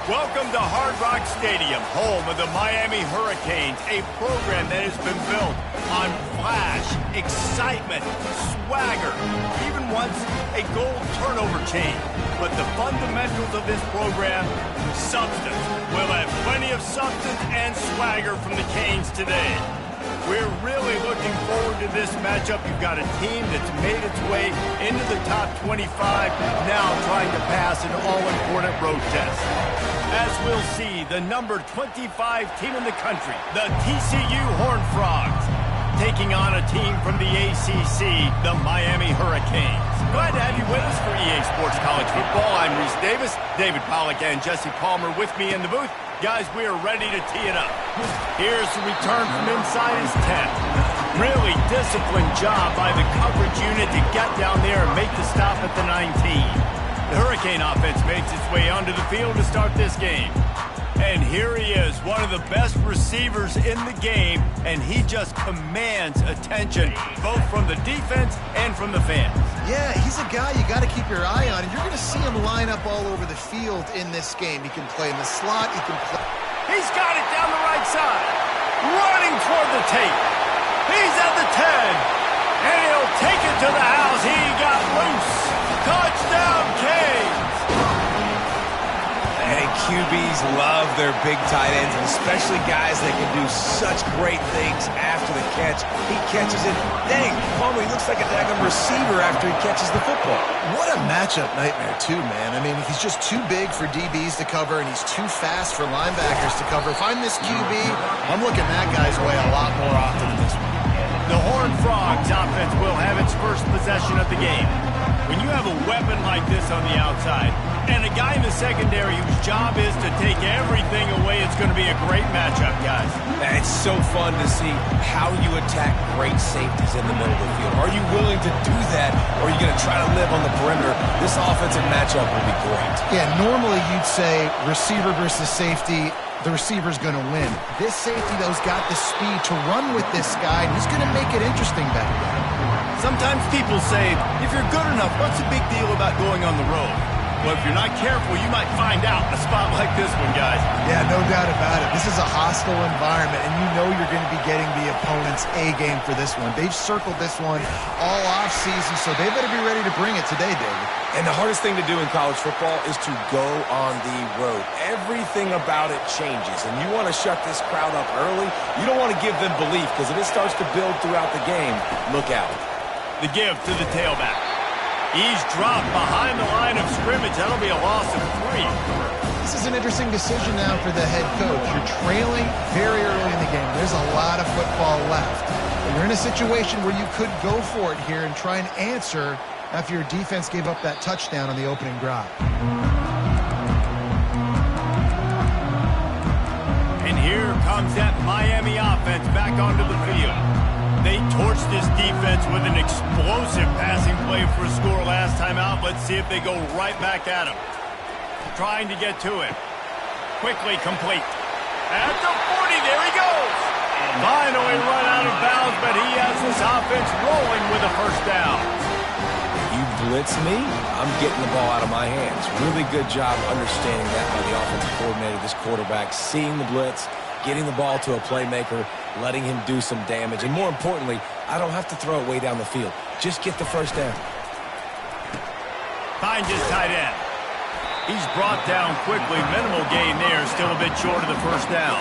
Welcome to Hard Rock Stadium, home of the Miami Hurricanes, a program that has been built on flash, excitement, swagger, even once a goal turnover chain. But the fundamentals of this program, substance. We'll have plenty of substance and swagger from the Canes today. We're really looking forward to this matchup. You've got a team that's made its way into the top 25, now trying to pass an all-important road test. As we'll see, the number 25 team in the country, the TCU Horned Frogs, taking on a team from the ACC, the Miami Hurricanes. Glad to have you with us for EA Sports College Football. I'm Reese Davis, David Pollack and Jesse Palmer with me in the booth. Guys, we are ready to tee it up. Here's the return from inside his tent. Really disciplined job by the coverage unit to get down there and make the stop at the 19. The Hurricane offense makes its way onto the field to start this game. And here he is, one of the best receivers in the game, and he just commands attention, both from the defense and from the fans. Yeah, he's a guy you got to keep your eye on, and you're going to see him line up all over the field in this game. He can play in the slot, he can play... He's got it down the right side, running toward the tape. He's at the 10, and he'll take it to the house. He got loose. Touchdown, Canes! And QBs love their big tight ends, and especially guys that can do such great things after the catch. He catches it. Dang, Palmer, he looks like a daggone receiver after he catches the football. What a matchup nightmare, too, man. I mean, he's just too big for DBs to cover, and he's too fast for linebackers to cover. If I'm this QB, I'm looking that guy's way a lot more often than this one. The Horned Frogs offense will have its first possession of the game. When you have a weapon like this on the outside, and a guy in the secondary whose job is to take everything away, it's going to be a great matchup, guys. It's so fun to see how you attack great safeties in the middle of the field. Are you willing to do that, or are you going to try to live on the perimeter? This offensive matchup will be great. Yeah, normally you'd say receiver versus safety, the receiver's going to win. This safety, though, has got the speed to run with this guy, and he's going to make it interesting back there. Sometimes people say, if you're good enough, what's the big deal about going on the road? Well, if you're not careful, you might find out a spot like this one, guys. Yeah, no doubt about it. This is a hostile environment, and you know you're going to be getting the opponent's A game for this one. They've circled this one all offseason, so they better be ready to bring it today, David. And the hardest thing to do in college football is to go on the road. Everything about it changes, and you want to shut this crowd up early. You don't want to give them belief, because if it starts to build throughout the game, look out. The give to the tailback. He's dropped behind the line of scrimmage. That'll be a loss of 3. This is an interesting decision now for the head coach. You're trailing very early in the game. There's a lot of football left. But you're in a situation where you could go for it here and try and answer after your defense gave up that touchdown on the opening drive. And here comes that Miami offense back onto the field. They torched this defense with an explosive passing play for a score last time out. Let's see if they go right back at him. Trying to get to it. Quickly complete. At the 40, there he goes. Finally run out of bounds, but he has this offense rolling with a first down. You blitz me, I'm getting the ball out of my hands. Really good job understanding that by the offensive coordinator, this quarterback, seeing the blitz, getting the ball to a playmaker, letting him do some damage. And more importantly, I don't have to throw it way down the field. Just get the first down. Finds his tight end. He's brought down quickly. Minimal gain there. Still a bit short of the first down.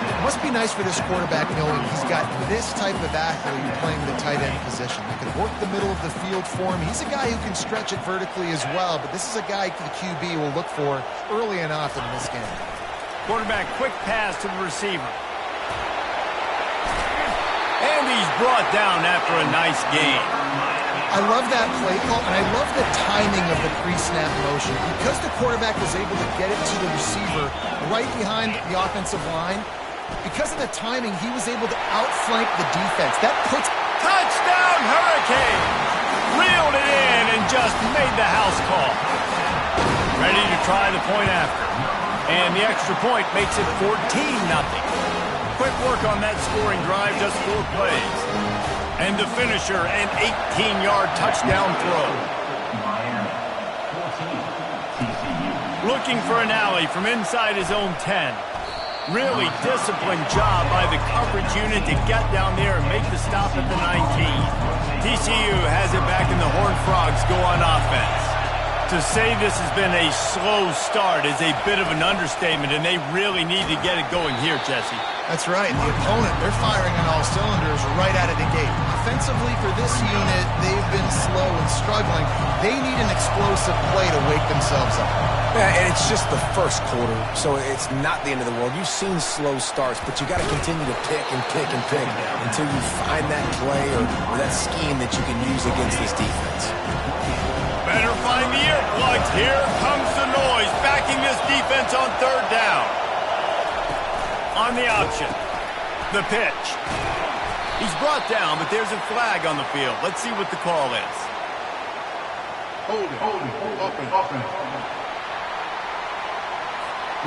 It must be nice for this quarterback knowing he's got this type of athlete playing the tight end position. He can work the middle of the field for him. He's a guy who can stretch it vertically as well, but this is a guy the QB will look for early and often in this game. Quarterback, quick pass to the receiver. And he's brought down after a nice gain. I love that play call, and I love the timing of the pre-snap motion. Because the quarterback was able to get it to the receiver right behind the offensive line, because of the timing, he was able to outflank the defense. That puts... Touchdown, Hurricane! Reeled it in and just made the house call. Ready to try the point after. And the extra point makes it 14-0. Quick work on that scoring drive, just 4 plays. And the finisher, an 18-yard touchdown throw. Miami, 14, TCU. Looking for an alley from inside his own 10. Really disciplined job by the coverage unit to get down there and make the stop at the 19. TCU has it back and the Horned Frogs go on offense. To say this has been a slow start is a bit of an understatement, and they really need to get it going here, Jesse. That's right. The opponent, they're firing on all cylinders right out of the gate. Offensively for this unit, they've been slow and struggling. They need an explosive play to wake themselves up. Yeah, and it's just the first quarter, so it's not the end of the world. You've seen slow starts, but you got to continue to pick and pick and pick until you find that play or that scheme that you can use against this defense. Better find the earplugs. Here comes the noise, backing this defense on third down. On the option, the pitch. He's brought down, but there's a flag on the field. Let's see what the call is. Hold it, open.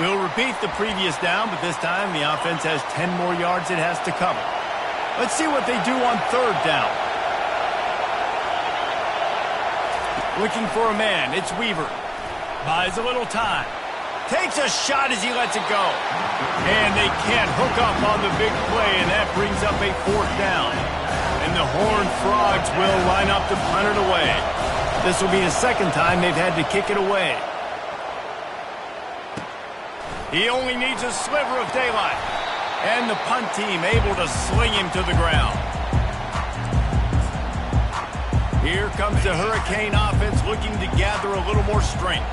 We'll repeat the previous down, but this time the offense has 10 more yards it has to cover. Let's see what they do on third down. Looking for a man. It's Weaver. Buys a little time. Takes a shot as he lets it go. And they can't hook up on the big play, and that brings up a fourth down. And the Horned Frogs will line up to punt it away. This will be the second time they've had to kick it away. He only needs a sliver of daylight. And the punt team able to sling him to the ground. Here comes the Hurricane offense looking to gather a little more strength.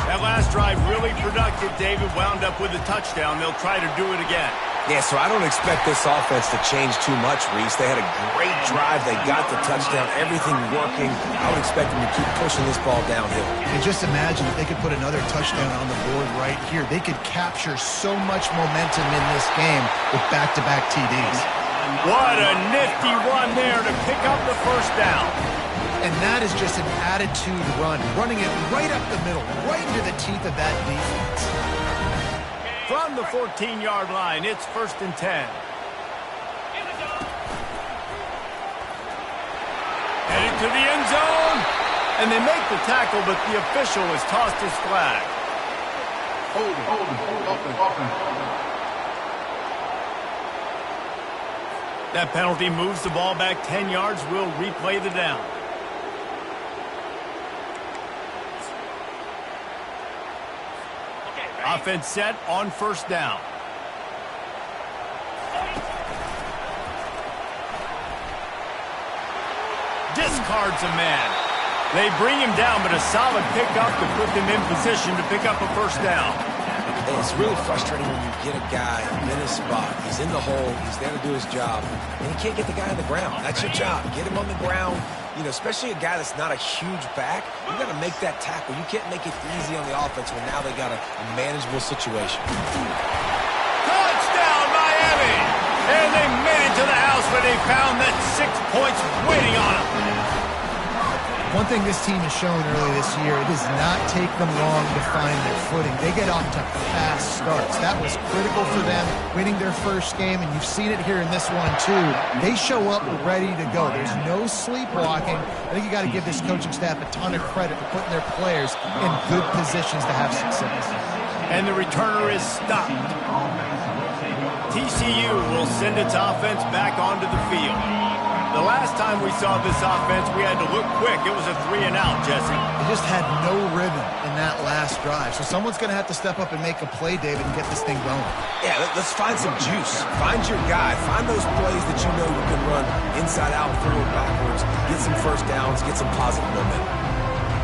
That last drive really productive. David wound up with a touchdown. They'll try to do it again. Yeah, so I don't expect this offense to change too much, Reese. They had a great drive. They got the touchdown. Everything working. I would expect them to keep pushing this ball downhill. And just imagine if they could put another touchdown on the board right here. They could capture so much momentum in this game with back-to-back TDs. What a nifty run there to pick up the first down. And that is just an attitude run, running it right up the middle, right into the teeth of that defense. From the 14-yard line, it's 1st and 10. Headed to the end zone. And they make the tackle, but the official has tossed his flag. Hold it, open. That penalty moves the ball back 10 yards. We'll replay the down. Offense set on 1st down. Discards a man. They bring him down, but a solid pickup to put them in position to pick up a 1st down. It's really frustrating when you get a guy in his spot. He's in the hole. He's there to do his job. And you can't get the guy on the ground. That's your job. Get him on the ground. You know, especially a guy that's not a huge back. You got to make that tackle. You can't make it easy on the offense when now they got a manageable situation. Touchdown, Miami! And they made it to the house where they found that 6 points waiting on them. One thing this team has shown early this year, it does not take them long to find their footing. They get off to fast starts. That was critical for them, winning their first game, and you've seen it here in this one too. They show up ready to go. There's no sleepwalking. I think you got to give this coaching staff a ton of credit for putting their players in good positions to have success. And the returner is stopped. TCU will send its offense back onto the field. The last time we saw this offense, we had to look quick. It was a 3-and-out, Jesse. They just had no rhythm in that last drive. So someone's going to have to step up and make a play, David, and get this thing going. Yeah, let's find some juice. Find your guy. Find those plays that you know you can run inside out, forward, backwards, get some 1st downs, get some positive momentum.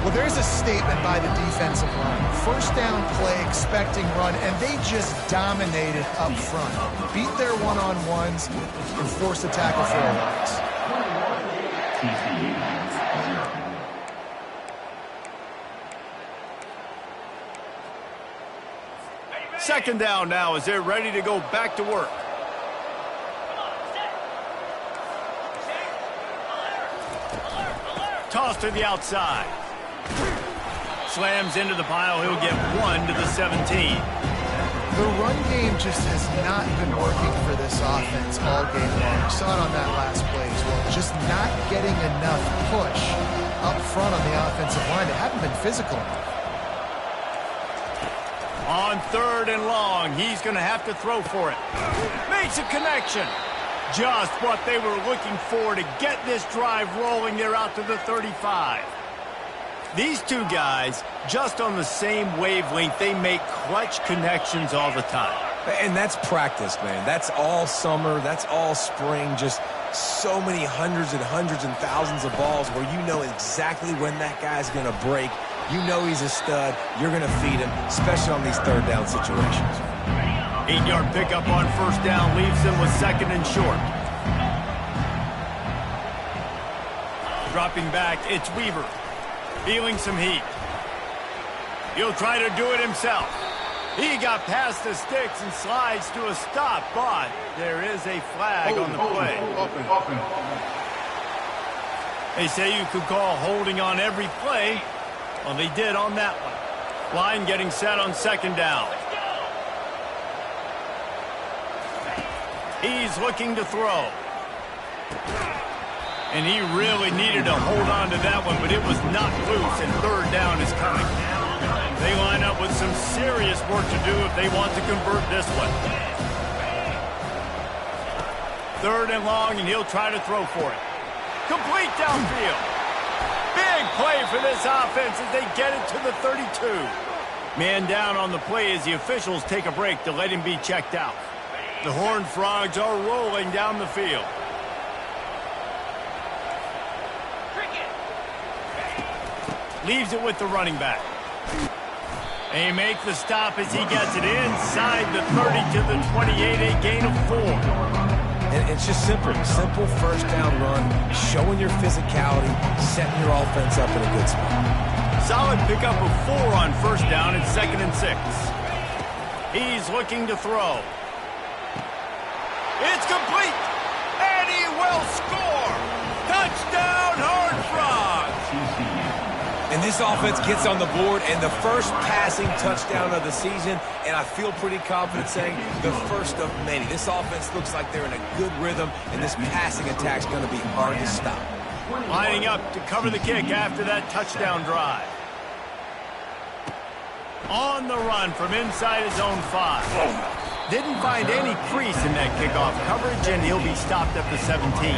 Well, there's a statement by the defensive line. 1st down play, expecting run, and they just dominated up front. Beat their one-on-ones and force a tackle for a loss. 2nd down now as they're ready to go back to work. Toss to the outside. Slams into the pile. He'll get 1 to the 17. The run game just has not been working for this offense all game long. We saw it on that last play as well. Just not getting enough push up front on the offensive line. They haven't been physical enough. On 3rd and long, he's going to have to throw for it. Makes a connection. Just what they were looking for to get this drive rolling there out to the 35. These two guys, just on the same wavelength, they make clutch connections all the time. And that's practice, man. That's all summer. That's all spring. Just so many hundreds and thousands of balls where you know exactly when that guy's going to break. You know he's a stud. You're going to feed him, especially on these 3rd down situations. 8-yard pickup on 1st down leaves him with 2nd and short. Dropping back, it's Weaver. Feeling some heat. He'll try to do it himself. He got past the sticks and slides to a stop, but there is a flag on the play. They say you could call holding on every play. Well, they did on that one. Line getting set on 2nd down. He's looking to throw. And he really needed to hold on to that one, but it was knocked loose, and 3rd down is coming. They line up with some serious work to do if they want to convert this one. 3rd and long, and he'll try to throw for it. Complete downfield. Big play for this offense as they get it to the 32. Man down on the play as the officials take a break to let him be checked out. The Horned Frogs are rolling down the field. Leaves it with the running back. They make the stop as he gets it inside the 30 to the 28, a gain of 4. And it's just simple. Simple 1st down run, showing your physicality, setting your offense up in a good spot. Solid pickup of 4 on 1st down and 2nd and 6. He's looking to throw. It's complete, and he will score. Touchdown, Horned Frogs. And this offense gets on the board, and the first passing touchdown of the season, and I feel pretty confident saying the first of many. This offense looks like they're in a good rhythm, and this passing attack's going to be hard to stop. Lining up to cover the kick after that touchdown drive. On the run from inside his own 5. Didn't find any crease in that kickoff coverage, and he'll be stopped at the 17.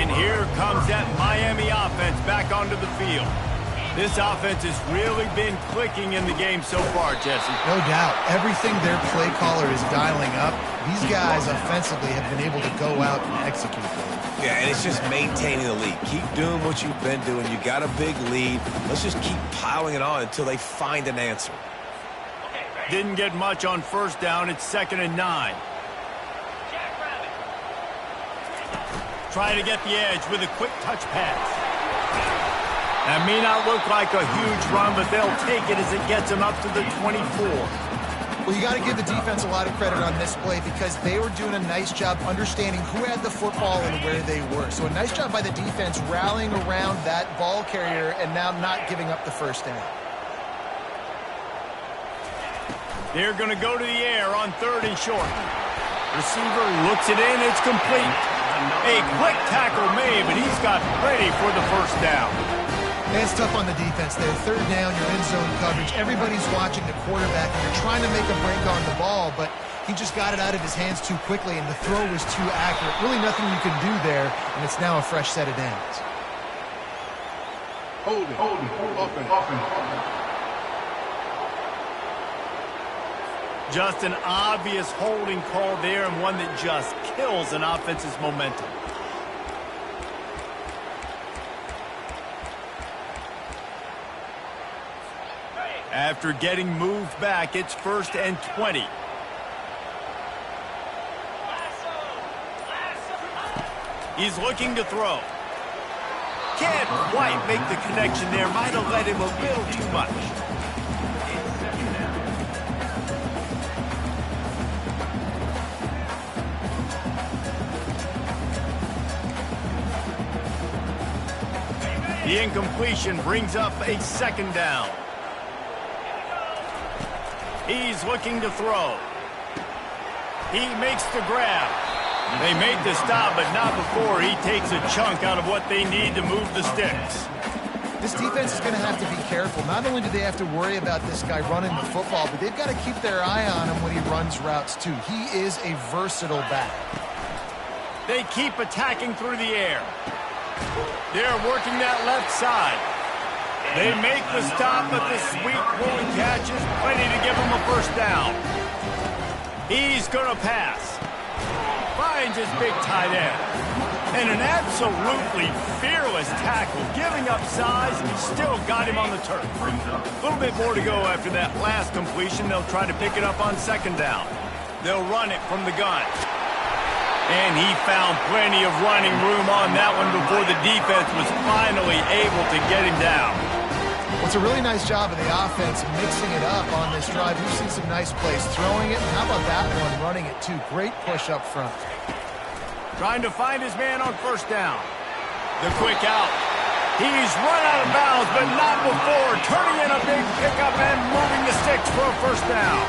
And here comes that Miami offense back onto the field. This offense has really been clicking in the game so far, Jesse. No doubt. Everything their play caller is dialing up, these guys offensively have been able to go out and execute them. Yeah, and it's just maintaining the lead. Keep doing what you've been doing. You got a big lead. Let's just keep piling it on until they find an answer. Didn't get much on 1st down. It's 2nd and 9. Try to get the edge with a quick touch pass. That may not look like a huge run, but they'll take it as it gets them up to the 24. Well, you got to give the defense a lot of credit on this play because they were doing a nice job understanding who had the football and where they were. So a nice job by the defense rallying around that ball carrier and now not giving up the 1st down. They're going to go to the air on 3rd and short. Receiver looks it in. It's complete. A quick tackle made, but he's got ready for the 1st down. And it's tough on the defense there. 3rd down, you're in zone coverage. Everybody's watching the quarterback, and you're trying to make a break on the ball, but he just got it out of his hands too quickly, and the throw was too accurate. Really nothing you can do there, and it's now a fresh set of downs. Hold it. Offense. Just an obvious holding call there, and one that just kills an offense's momentum. After getting moved back, it's 1st and 20. He's looking to throw. Can't quite make the connection there. Might have let him a little too much. The incompletion brings up a 2nd down. He's looking to throw. He makes the grab. They make the stop, but not before he takes a chunk out of what they need to move the sticks. This defense is going to have to be careful. Not only do they have to worry about this guy running the football, but they've got to keep their eye on him when he runs routes too. He is a versatile back. They keep attacking through the air. They're working that left side. They make the stop, but the sweet rolling catch is plenty to give them a first down. He's going to pass. Finds his big tight end. And an absolutely fearless tackle, giving up size, and still got him on the turf. A little bit more to go after that last completion. They'll try to pick it up on second down. They'll run it from the gun. And he found plenty of running room on that one before the defense was finally able to get him down. Well, it's a really nice job of the offense mixing it up on this drive. We've seen some nice plays throwing it. And how about that one, running it too? Great push up front. Trying to find his man on first down. The quick out. He's run out of bounds, but not before turning in a big pickup and moving the sticks for a first down.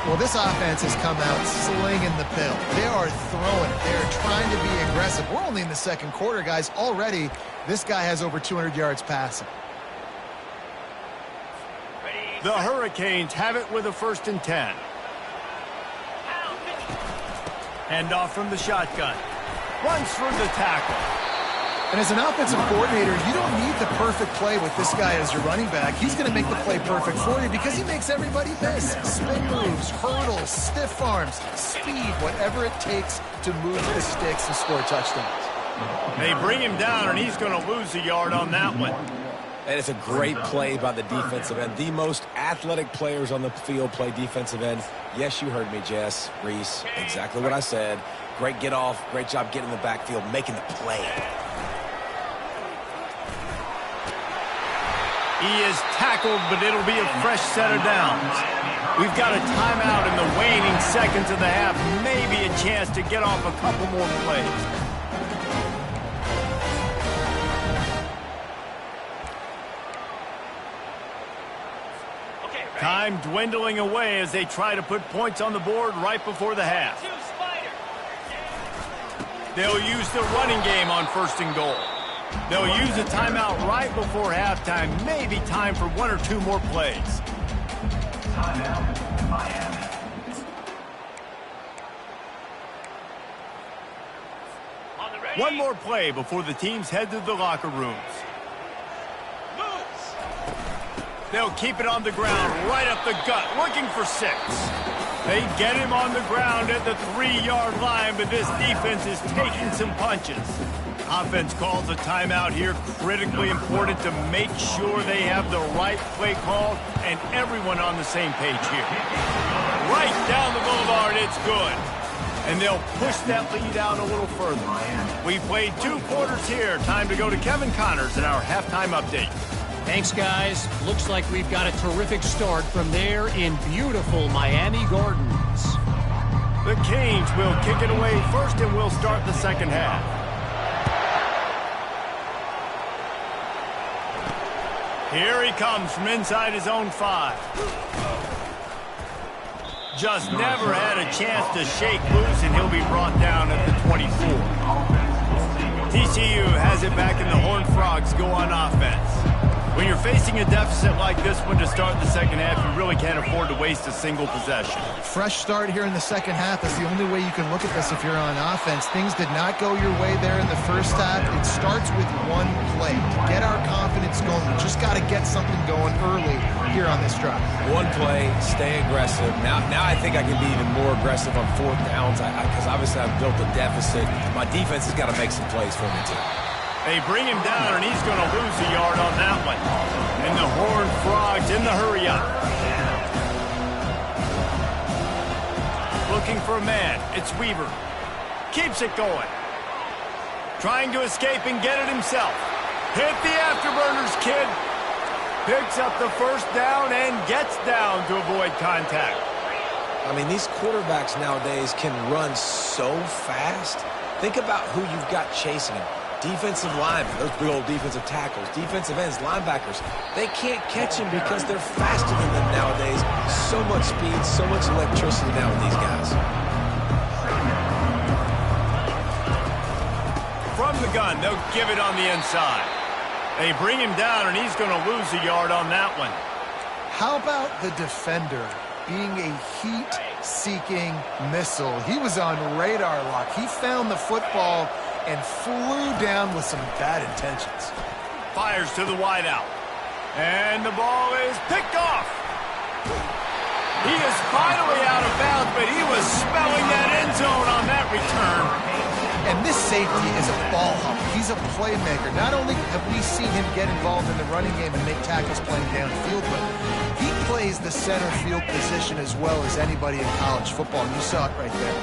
Well, this offense has come out slinging the pill. They are throwing it. They are trying to be aggressive. We're only in the second quarter, guys. Already, this guy has over 200 yards passing. The Hurricanes have it with a 1st and 10. Handoff from the shotgun. Runs through the tackle. And as an offensive coordinator, you don't need the perfect play with this guy as your running back. He's going to make the play perfect for you because he makes everybody miss. Spin moves, hurdles, stiff arms, speed, whatever it takes to move the sticks and score touchdowns. They bring him down, and he's going to lose a yard on that one. And it's a great play by the defensive end. The most athletic players on the field play defensive end. Yes, you heard me, Jess, Reese. Exactly what I said. Great get off. Great job getting in the backfield, making the play. He is tackled, but it'll be a fresh set of downs. We've got a timeout in the waning seconds of the half. Maybe a chance to get off a couple more plays. Time dwindling away as they try to put points on the board right before the half. They'll use the running game on 1st and goal. They'll use a timeout right before halftime. Maybe time for 1 or 2 more plays. Timeout, Miami. One more play before the teams head to the locker rooms. They'll keep it on the ground, right up the gut, looking for 6. They get him on the ground at the 3-yard line, but this defense is taking some punches. Offense calls a timeout here, critically important to make sure they have the right play call and everyone on the same page here. Right down the boulevard, it's good. And they'll push that lead out a little further. We played 2 quarters here. Time to go to Kevin Connors in our halftime update. Thanks, guys. Looks like we've got a terrific start from there in beautiful Miami Gardens. The Canes will kick it away first, and we'll start the second half. Here he comes from inside his own 5. Just never had a chance to shake loose, and he'll be brought down at the 24. TCU has it back, and the Horned Frogs go on offense. When you're facing a deficit like this one to start the second half, you really can't afford to waste a single possession. Fresh start here in the second half. That's the only way you can look at this if you're on offense. Things did not go your way there in the first half. It starts with one play. To get our confidence going, we just got to get something going early here on this drive. One play, stay aggressive. Now I think I can be even more aggressive on 4th downs because obviously I've built a deficit. My defense has got to make some plays for me too. They bring him down, and he's going to lose a yard on that one. And the Horned Frogs in the hurry-up. Looking for a man. It's Weaver. Keeps it going. Trying to escape and get it himself. Hit the afterburners, kid. Picks up the first down and gets down to avoid contact. I mean, these quarterbacks nowadays can run so fast. Think about who you've got chasing him. Defensive linemen, those big old defensive tackles, defensive ends, linebackers, they can't catch him because they're faster than them nowadays. So much speed, so much electricity now with these guys. From the gun, they'll give it on the inside. They bring him down, and he's going to lose a yard on that one. How about the defender being a heat-seeking missile? He was on radar lock. He found the football and flew down with some bad intentions. Fires to the wideout. And the ball is picked off. He is finally out of bounds, but he was smelling that end zone on that return. And this safety is a ball hawk. He's a playmaker. Not only have we seen him get involved in the running game and make tackles playing downfield, but he plays the center field position as well as anybody in college football, and you saw it right there.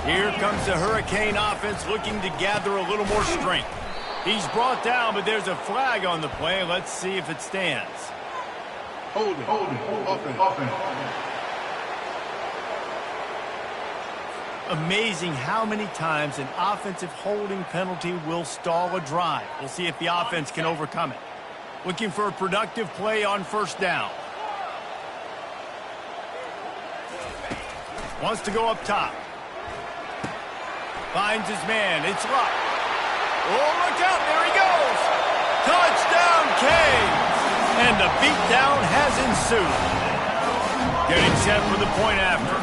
Here comes the Hurricane offense looking to gather a little more strength. He's brought down, but there's a flag on the play. Let's see if it stands. Hold it. Offense. Amazing how many times an offensive holding penalty will stall a drive. We'll see if the offense can overcome it. Looking for a productive play on first down. Wants to go up top. Finds his man. It's Luck. Oh, look out. There he goes. Touchdown, Canes. And the beatdown has ensued. Getting set for the point after.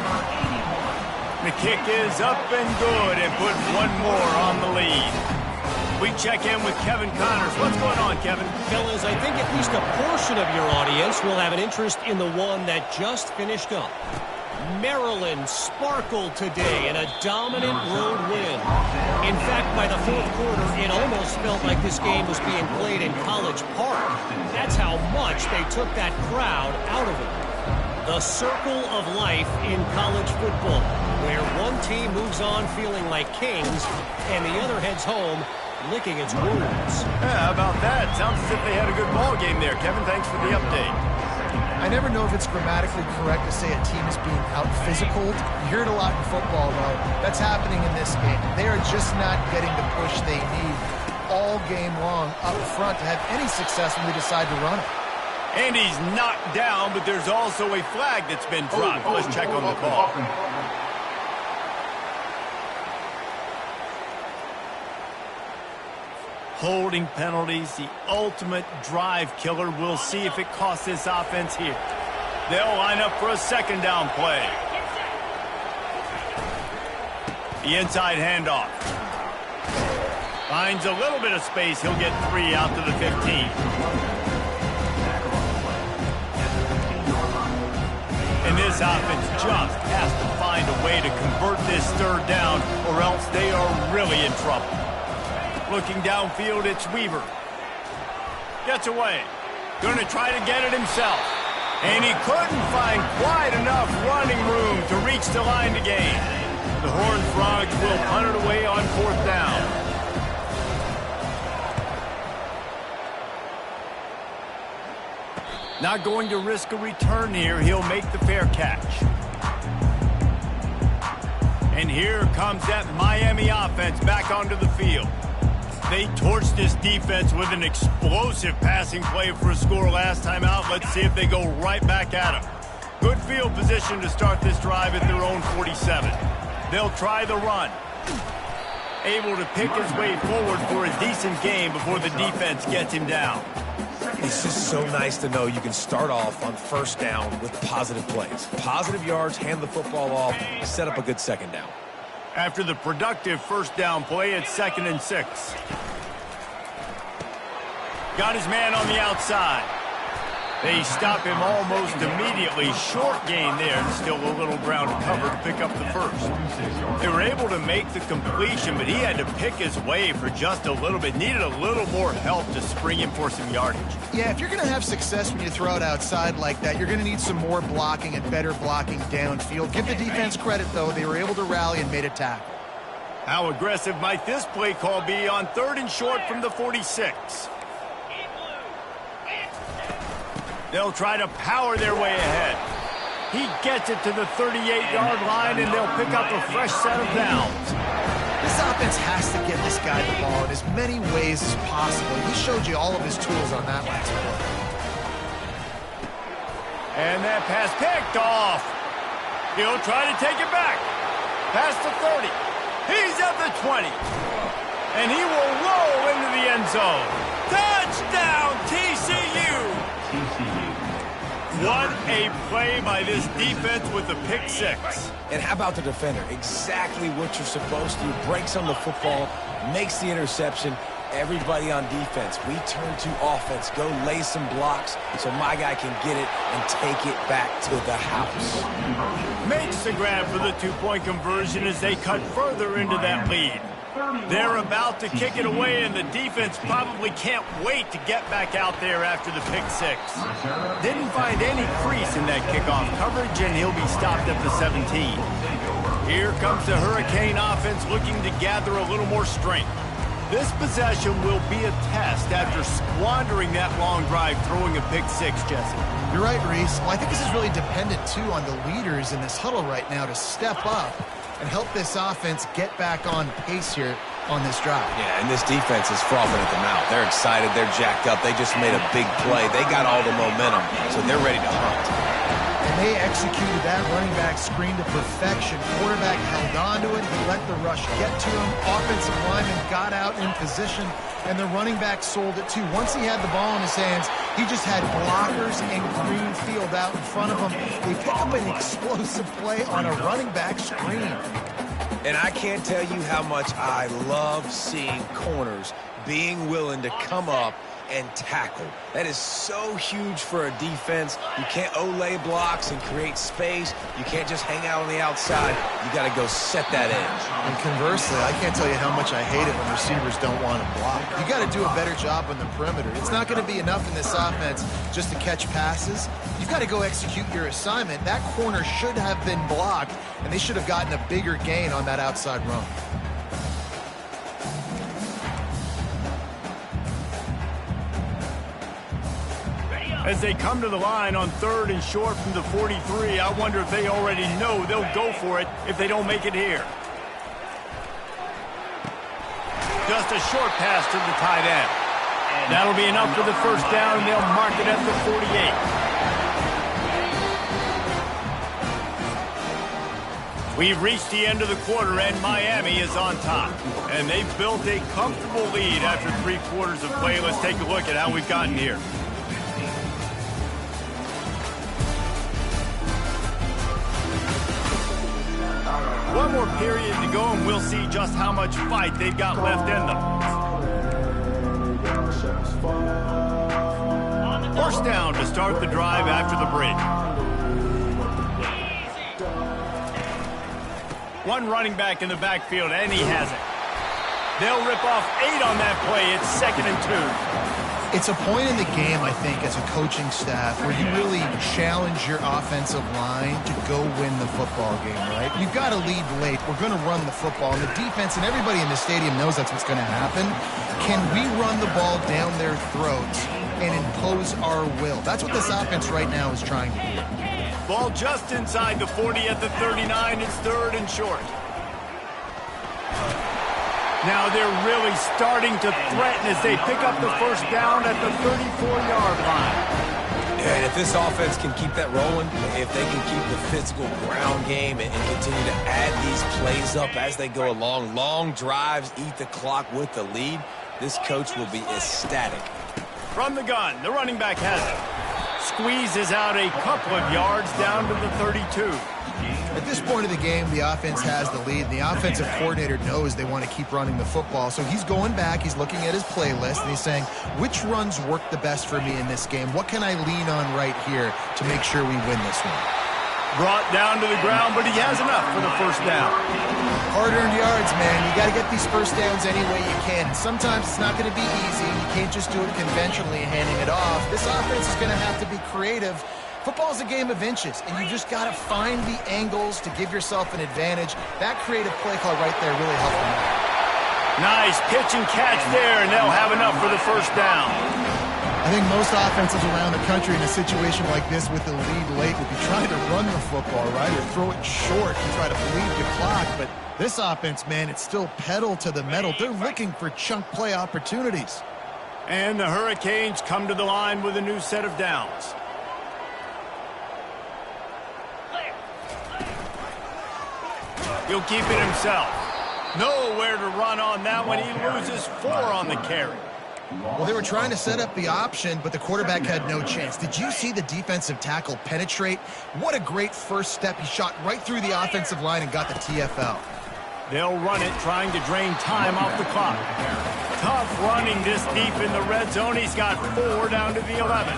The kick is up and good and put one more on the lead. We check in with Kevin Connors. What's going on, Kevin? Fellas, I think at least a portion of your audience will have an interest in the one that just finished up. Maryland sparkled today in a dominant road win. In fact, by the fourth quarter, it almost felt like this game was being played in College Park. That's how much they took that crowd out of it. The circle of life in college football, where one team moves on feeling like kings and the other heads home licking its wounds. Yeah, how about that? Sounds as if they had a good ball game there. Kevin, thanks for the update. I never know if it's grammatically correct to say a team is being out-physicaled. You hear it a lot in football, though. That's happening in this game. They are just not getting the push they need all game long up front to have any success when they decide to run it. And he's knocked down, but there's also a flag that's been dropped. Let's check on the call. Holding penalties, the ultimate drive killer. We'll see if it costs this offense here. They'll line up for a second down play. The inside handoff. Finds a little bit of space. He'll get 3 out to the 15. And this offense just has to find a way to convert this third down, or else they are really in trouble. Looking downfield, it's Weaver. Gets away. Going to try to get it himself. And he couldn't find quite enough running room to reach the line to gain. The Horned Frogs will punt it away on fourth down. Not going to risk a return here. He'll make the fair catch. And here comes that Miami offense back onto the field. They torched this defense with an explosive passing play for a score last time out. Let's see if they go right back at him. Good field position to start this drive at their own 47. They'll try the run. Able to pick his way forward for a decent game before the defense gets him down. It's just so nice to know you can start off on first down with positive plays. Positive yards, hand the football off, set up a good second down. After the productive first down play, it's 2nd and 6. Got his man on the outside. They stop him almost immediately. Short gain there, and still a little ground to cover to pick up the first. They were able to make the completion, but he had to pick his way for just a little bit. Needed a little more help to spring him for some yardage. Yeah, if you're going to have success when you throw it outside like that, you're going to need some more blocking and better blocking downfield. Give the defense credit, though. They were able to rally and made a tackle. How aggressive might this play call be on 3rd and short from the 46? They'll try to power their way ahead. He gets it to the 38-yard line, and they'll pick up a fresh set of downs. This offense has to get this guy the ball in as many ways as possible. He showed you all of his tools on that last play. And that pass picked off. He'll try to take it back. Past the 30. He's at the 20. And he will roll into the end zone. Touchdown, TCU! What a play by this defense with the pick six. And how about the defender? Exactly what you're supposed to do. Breaks on the football, makes the interception. Everybody on defense, we turn to offense. Go lay some blocks so my guy can get it and take it back to the house. Makes the grab for the two-point conversion as they cut further into that lead. They're about to kick it away, and the defense probably can't wait to get back out there after the pick six. Didn't find any crease in that kickoff coverage, and he'll be stopped at the 17. Here comes the Hurricane offense looking to gather a little more strength. This possession will be a test after squandering that long drive throwing a pick six, Jesse. You're right, Reese. Well, I think this is really dependent, too, on the leaders in this huddle right now to step up and help this offense get back on pace here on this drive. Yeah, and this defense is frothing at the mouth. They're excited. They're jacked up. They just made a big play. They got all the momentum, so they're ready to hunt. And they executed that running back screen to perfection. Quarterback held on to it. He let the rush get to him. Offensive lineman got out in position, and the running back sold it too. Once he had the ball in his hands, he just had blockers and green field out in front of him. They pick up an explosive play on a running back screen. And I can't tell you how much I love seeing corners being willing to come up and tackle. That is so huge for a defense. You can't olay blocks and create space. You can't just hang out on the outside. You got to go set that edge. And conversely, I can't tell you how much I hate it when receivers don't want to block. You got to do a better job on the perimeter. It's not going to be enough in this offense just to catch passes. You've got to go execute your assignment. That corner should have been blocked, and they should have gotten a bigger gain on that outside run. As they come to the line on 3rd and short from the 43, I wonder if they already know they'll go for it if they don't make it here. Just a short pass to the tight end. That'll be enough for the first down, and they'll mark it at the 48. We've reached the end of the quarter, and Miami is on top. And they've built a comfortable lead after 3 quarters of play. Let's take a look at how we've gotten here. One more period to go, and we'll see just how much fight they've got left in them. First down to start the drive after the break. One running back in the backfield, and he has it. They'll rip off 8 on that play. It's 2nd and 2. It's a point in the game, I think, as a coaching staff where you really challenge your offensive line to go win the football game, right? You've got to lead late. We're going to run the football. And the defense and everybody in the stadium knows that's what's going to happen. Can we run the ball down their throats and impose our will? That's what this offense right now is trying to do. Ball just inside the 40 at the 39. It's 3rd and short. Now they're really starting to threaten as they pick up the first down at the 34-yard line. Yeah, and if this offense can keep that rolling, if they can keep the physical ground game and continue to add these plays up as they go along, long drives, eat the clock with the lead, this coach will be ecstatic. From the gun, the running back has it. Squeezes out a couple of yards down to the 32. At this point of the game, the offense has the lead, and the offensive coordinator knows they want to keep running the football. So he's going back, he's looking at his playlist, and he's saying, which runs work the best for me in this game? What can I lean on right here to make sure we win this one? Brought down to the ground, but he has enough for the first down. Hard-earned yards, man. You got to get these first downs any way you can. And sometimes it's not going to be easy. You can't just do it conventionally, handing it off. This offense is going to have to be creative. Football's a game of inches, and you just got to find the angles to give yourself an advantage. That creative play call right there really helped them out. Nice pitch and catch there, and they'll have enough for the first down. I think most offenses around the country in a situation like this with the lead late would be trying to run the football, right, or throw it short and try to bleed the clock. But this offense, man, it's still pedal to the metal. They're looking for chunk play opportunities. And the Hurricanes come to the line with a new set of downs. He'll keep it himself. Nowhere to run on that one. He loses 4 on the carry. Well, they were trying to set up the option, but the quarterback had no chance. Did you see the defensive tackle penetrate? What a great first step. He shot right through the offensive line and got the TFL. They'll run it, trying to drain time off the clock. Tough running this deep in the red zone. He's got 4 down to the 11.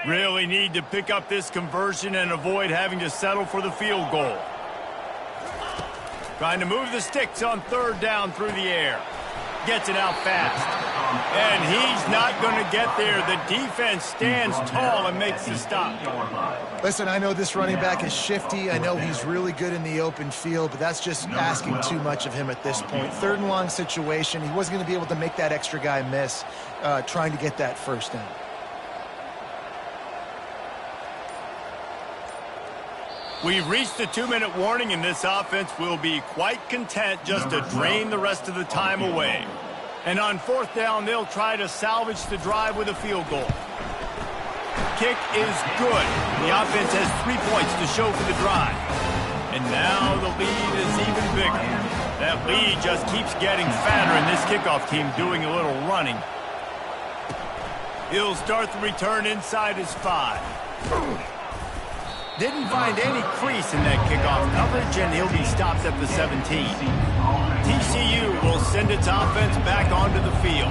Really need to pick up this conversion and avoid having to settle for the field goal. Trying to move the sticks on 3rd down through the air. Gets it out fast. And he's not going to get there. The defense stands tall and makes the stop. Listen, I know this running back is shifty. I know he's really good in the open field, but that's just asking too much of him at this point. 3rd and long situation. He wasn't going to be able to make that extra guy miss trying to get that 1st down. We've reached the 2-minute warning, and this offense will be quite content just to drain the rest of the time away. And on 4th down, they'll try to salvage the drive with a field goal. Kick is good. The offense has 3 points to show for the drive. And now the lead is even bigger. That lead just keeps getting fatter, and this kickoff team doing a little running. He'll start the return inside his 5. Didn't find any crease in that kickoff coverage, and he'll be stopped at the 17. TCU will send its offense back onto the field.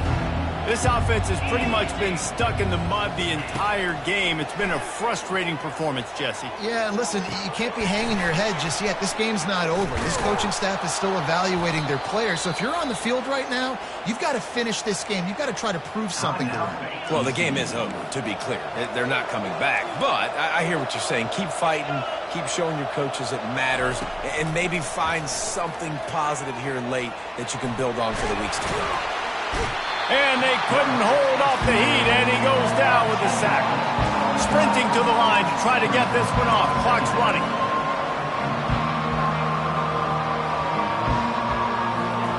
This offense has pretty much been stuck in the mud the entire game. It's been a frustrating performance, Jesse. Yeah, and listen, you can't be hanging your head just yet. This game's not over. This coaching staff is still evaluating their players. So if you're on the field right now, you've got to finish this game. You've got to try to prove something to them. Well, the game is over, to be clear. They're not coming back. But I hear what you're saying. Keep fighting. Keep showing your coaches it matters. And maybe find something positive here late that you can build on for the weeks to come. And they couldn't hold off the heat, and he goes down with the sack. Sprinting to the line to try to get this one off. Clock's running.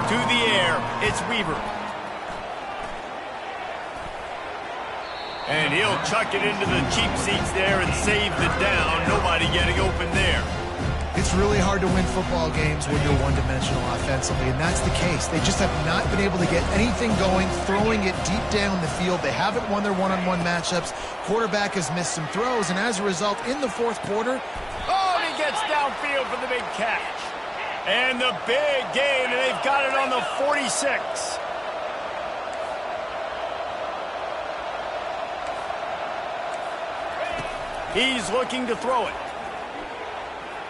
To the air, it's Weaver. And he'll chuck it into the cheap seats there and save the down. Nobody getting open there. It's really hard to win football games when you're one-dimensional offensively, and that's the case. They just have not been able to get anything going, throwing it deep down the field. They haven't won their one-on-one matchups. Quarterback has missed some throws, and as a result, in the 4th quarter... Oh, and he gets downfield for the big catch. And the big gain, and they've got it on the 46. He's looking to throw it.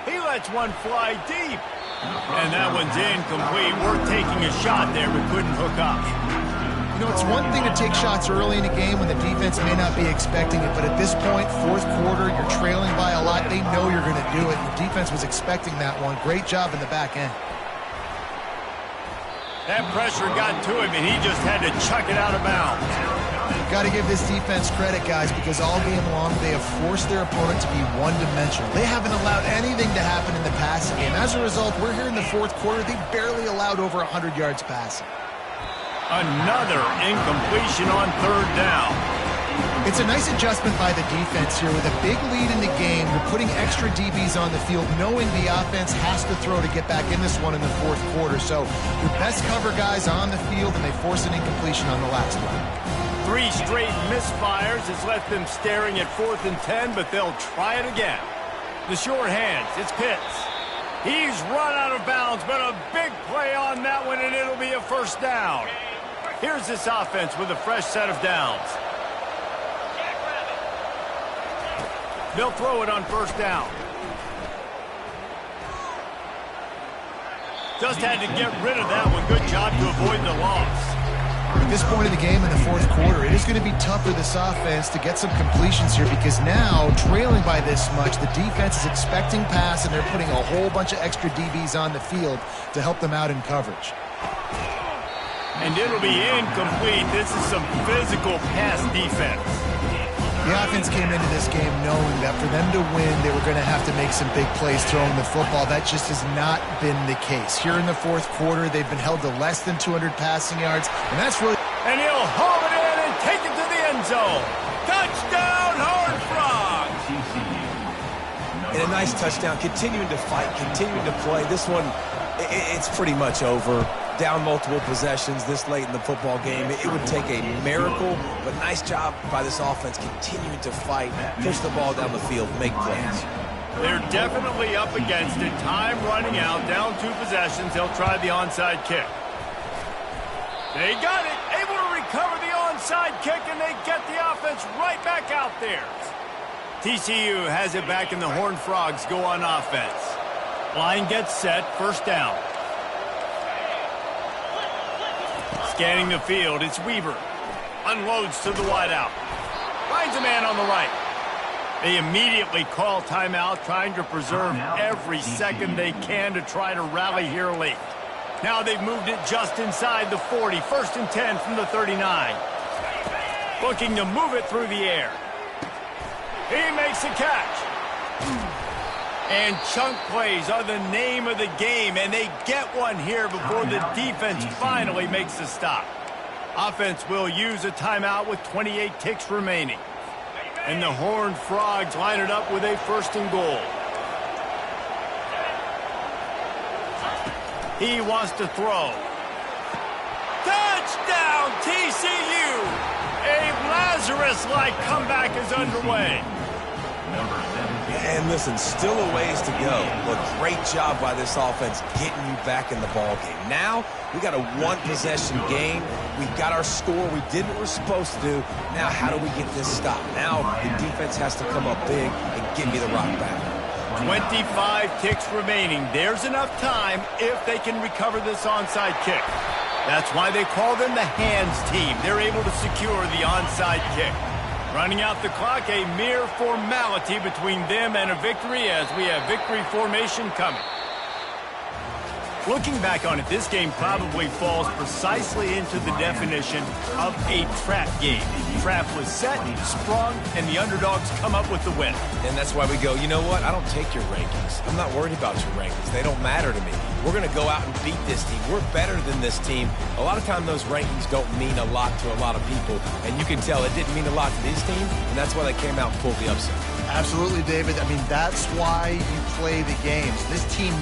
He lets one fly deep. And that one's incomplete. Worth taking a shot there, but couldn't hook up. You know, it's one thing to take shots early in a game when the defense may not be expecting it, but at this point, 4th quarter, you're trailing by a lot. They know you're going to do it. The defense was expecting that one. Great job in the back end. That pressure got to him, and he just had to chuck it out of bounds. Got to give this defense credit, guys, because all game long they have forced their opponent to be one-dimensional. They haven't allowed anything to happen in the passing game. As a result, we're here in the 4th quarter. They barely allowed over 100 yards passing. Another incompletion on 3rd down. It's a nice adjustment by the defense here. With a big lead in the game, you're putting extra DBs on the field, knowing the offense has to throw to get back in this one in the 4th quarter. So your best cover guys on the field, and they force an incompletion on the last one. 3 straight misfires has left them staring at 4th and 10, but they'll try it again. The short hands, it's Pitts. He's run out of bounds, but a big play on that one, and it'll be a 1st down. Here's this offense with a fresh set of downs. They'll throw it on 1st down. Just had to get rid of that one. Good job to avoid the loss. At this point in the game in the 4th quarter, it is going to be tough for this offense to get some completions here because now, trailing by this much, the defense is expecting pass, and they're putting a whole bunch of extra DBs on the field to help them out in coverage. And it'll be incomplete. This is some physical pass defense. The offense came into this game knowing that for them to win, they were going to have to make some big plays throwing the football. That just has not been the case. Here in the 4th quarter, they've been held to less than 200 passing yards, and that's really... And he'll haul it in and take end zone. Touchdown, Horned Frogs! And a nice touchdown, continuing to fight, continuing to play. This one, it's pretty much over. Down multiple possessions this late in the football game. It would take a miracle, but nice job by this offense continuing to fight, push the ball down the field, make plays. They're definitely up against it. Time running out, down 2 possessions. They'll try the onside kick. They got it, able to recover the onside kick, and they get the offense right back out there. TCU has it back, and the Horned Frogs go on offense. Line gets set, first down. Scanning the field, it's Weaver. Unloads to the wideout. Finds a man on the right. They immediately call timeout, trying to preserve every second they can to try to rally here late. Now they've moved it just inside the 40. First and 10 from the 39. Looking to move it through the air. He makes a catch. And chunk plays are the name of the game, and they get one here before the defense finally makes the stop. Offense will use a timeout with 28 ticks remaining. And the Horned Frogs line it up with a first and goal. He wants to throw. Touchdown, TCU! A Lazarus-like comeback is underway. And listen, still a ways to go, but great job by this offense getting you back in the ball game. Now, we got a 1-possession game. We've got our score. We did what we're supposed to do. Now, how do we get this stopped? Now, the defense has to come up big and give me the rock back. 25 ticks remaining. There's enough time if they can recover this onside kick. That's why they call them the hands team. They're able to secure the onside kick. Running out the clock, a mere formality between them and a victory as we have victory formation coming. Looking back on it, this game probably falls precisely into the definition of a trap game. Trap was set, sprung, and the underdogs come up with the win. And that's why we go, you know what? I don't take your rankings. I'm not worried about your rankings. They don't matter to me. We're going to go out and beat this team. We're better than this team. A lot of time those rankings don't mean a lot to a lot of people, and you can tell it didn't mean a lot to this team, and that's why they came out and pulled the upset. Absolutely, David. I mean, that's why you play the games. This team